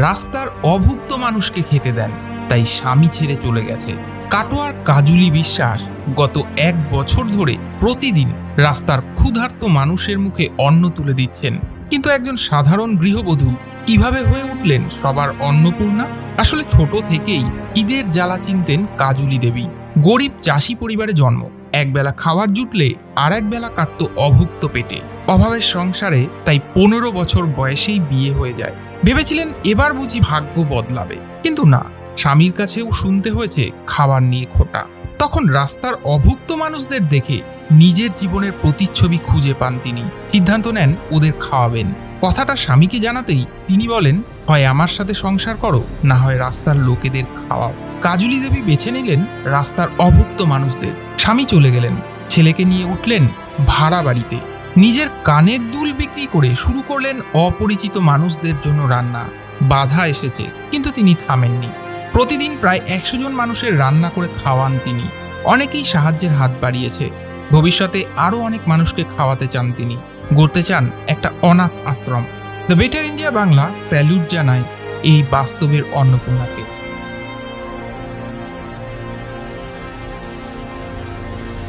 রাস্তার অভুক্ত মানুষকে খেতে দেন, তাই স্বামী ছেড়ে চলে গেছে। কাটোয়ার কাজুলি বিশ্বাস গত 1 বছর ধরে প্রতিদিন রাস্তার ক্ষুধার্ত মানুষের মুখে অন্ন তুলে দিচ্ছেন। কিন্তু একজন সাধারণ গৃহবধূ কিভাবে হয়ে উঠলেন সবার অন্নপূর্ণা? আসলে ছোট থেকেই খিদের জ্বালা চিনতেন কাজুলি দেবী। গরিব চাষি পরিবারে জন্ম, একবেলা খাবার জুটলে আর একবেলা কাটত অভুক্ত পেটে। অভাবের সংসারে তাই 15 বছর বয়সেই বিয়ে হয়ে যায়। ভেবেছিলেন এবার বুঝি ভাগ্য বদলাবে, কিন্তু না, স্বামীর কাছেও শুনতে হয়েছে খাবার নিয়ে খোটা। তখন রাস্তার অভুক্ত মানুষদের দেখে নিজের জীবনের প্রতিচ্ছবি খুঁজে পান তিনি। সিদ্ধান্ত নেন ওদের খাওয়াবেন। কথাটা স্বামীকে জানাতেই তিনি বলেন, হয় আমার সাথে সংসার করো, না হয় রাস্তার লোকেদের খাওয়াও। কাজুলি দেবী বেছে নিলেন রাস্তার অভুক্ত মানুষদের। স্বামী চলে গেলেন, ছেলেকে নিয়ে উঠলেন ভাড়া বাড়িতে। নিজের কানের দুল বিক্রি করে শুরু করলেন অপরিচিত মানুষদের জন্য রান্না। বাধা এসেছে, কিন্তু তিনি থামেননি। প্রতিদিন প্রায় 100 জন মানুষের রান্না করে খাওয়ান তিনি। অনেকেই সাহায্যের হাত বাড়িয়েছে। ভবিষ্যতে আরও অনেক মানুষকে খাওয়াতে চান তিনি। গড়তে চান একটা অনাথ আশ্রম। The better India Bangla salute জানায় এই বাস্তবের অন্নপূর্ণাকে।